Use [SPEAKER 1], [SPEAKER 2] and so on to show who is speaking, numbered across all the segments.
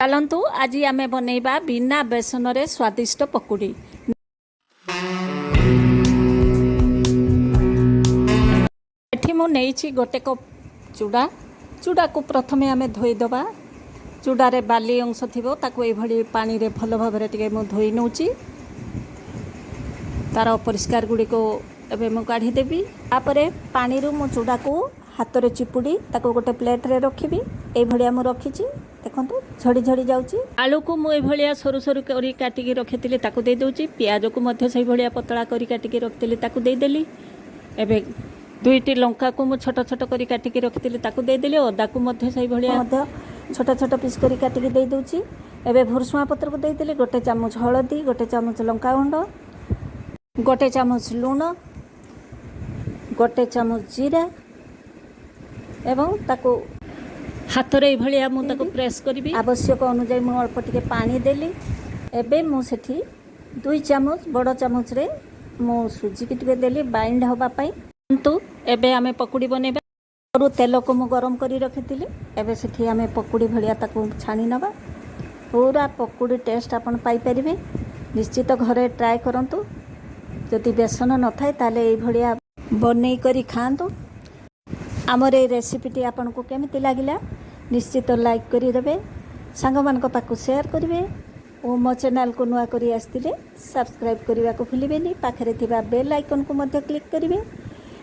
[SPEAKER 1] चलतु आज आम बनइबा बिना बेसन रे स्वादिष्ट पकुड़ी। एठी मु नेइछि गोटे कप चूड़ा। चूड़ा को प्रथमे आमे धोईदबा। चूड़ारे बाली अंश थिबो ताको ए भली पानी रे भल भाबरे टिके मु धोई नउछि। तार अपरिष्कार गुडी को एबे मु काढी देबी। आपरे पानी रु मु चूड़ा को हाथ रे चिपुडी ताको गोटे प्लेट रे रखिबी। ए भलिया मु रखिछि। देखो झड़ी झड़ी जाऊँगी। आलू को मुझे भाया सरू सरू कर काटिकी रखी ताकू दे दूची। प्याज को मध्य से भाया पतला कर काटिकी रखी ताकू देदेली। एबे दुईटी लंका को मुझे छोट छोट कर काटिकी रखी ताकू देदेली। अदा को मध्य से भाया छोट छोट पीस कर काटिकी दे दूची। एबे भुरसुआ पत्र को देदेली। गोटे चामच हलदी, गोटे चामच लंका गुंड, गोटे चामच लुण, गोटे चामच जीरा एवं ताकू हाथ रे भलिया मु ताको प्रेस करी। आवश्यक अनुसार मु अल्प टिके पानी देली। एबे मु सेठी 2 चामच बड़ चामच रे मु सुजी की टिके देली बाइंड होबा पई। किंतु एबे आमे पकुड़ी बनेबा। और तेल को मु गरम करी रखितिली। एबे सेठी आमे पकुड़ी भलिया ताको छाणी नबा। पूरा पकुड़ी टेस्ट आपण पाई परिबे। निश्चित घरे ट्राई करंतु। जदि बेसन न थाए ताले ए भलिया बनै करी खांतु। आमर ए रेसिपीटी आपन को केमिति लागिला निश्चित लाइक करी देबे, सांग मान को पाकु शेयर करिवे और मो चैनल को नुआ करी आस्तिले सब्सक्राइब करने को भूलिबेनी। पाखरे थिबा बेल आइकन को मध्य क्लिक करिवे।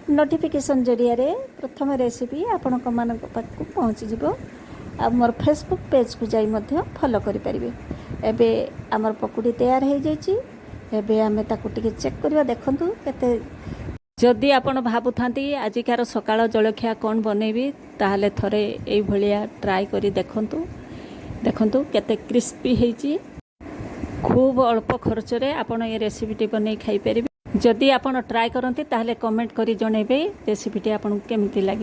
[SPEAKER 1] नोटिफिकेशन जरिया रे प्रथम रेसिपी आपण को मान को पाकु पहुंची जिवो। आ मोर फेसबुक पेज को जाई मध्य फॉलो करि परिवे। एबे हमर पकुड़ी तैयार हो जाइछि। एबे आमे ताकु टिके चेक करबा। देखंतु केते जदि आपण भाबुथांती आजिकार सकाळ जलखिया कौन बनैबी ताहले थरे एई भलिया ट्राई करी देखंतु। देखंतु केते क्रिस्पी हेची। खूब अल्प खर्च रे आपण ए रेसिपीटी बनै खाई परिबे। जदि आपण ट्राई करंती ताहले कमेंट करी जणैबे रेसिपीटी आपण केमिति लागी।